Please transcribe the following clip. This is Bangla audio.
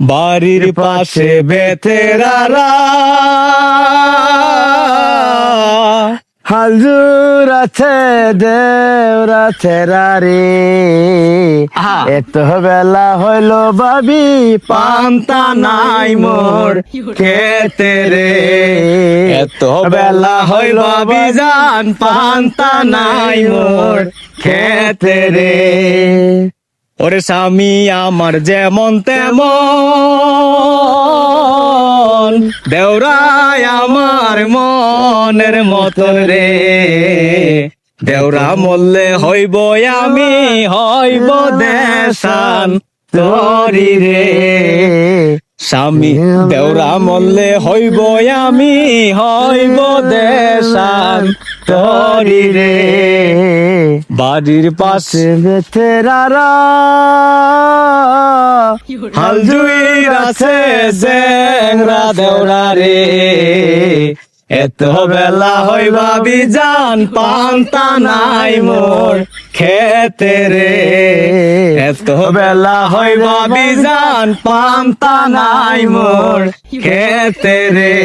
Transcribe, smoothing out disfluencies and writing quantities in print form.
বাড়ির পাশে বেতেরারা হালজুর আছে দেওরা ছেড়ারে এত বেলা হইল ভাবি পান্তা নাই মোর খেতে রে, এত বেলা হইল বিজান পান্তা নাই মোর খেতে রে। ওরে স্বামী আমার যেমন তেমন, দেওরাই আমার মনের মতন রে। দেওরা মল্লে হইব আমি হইব দেশান তরি রে। স্বামী দেওরা মল্লে হইব আমি হইব দেশান তরি রে। বাড়ির পাশে বেতেরারা হালজুই আছে জেংরা দেওরা রে, এত বেলা হইবা বিজান পান্তা নাই মোর খেতে রে। এত বেলা হইবা বিজান পান্তা নাই মোর খেতে রে।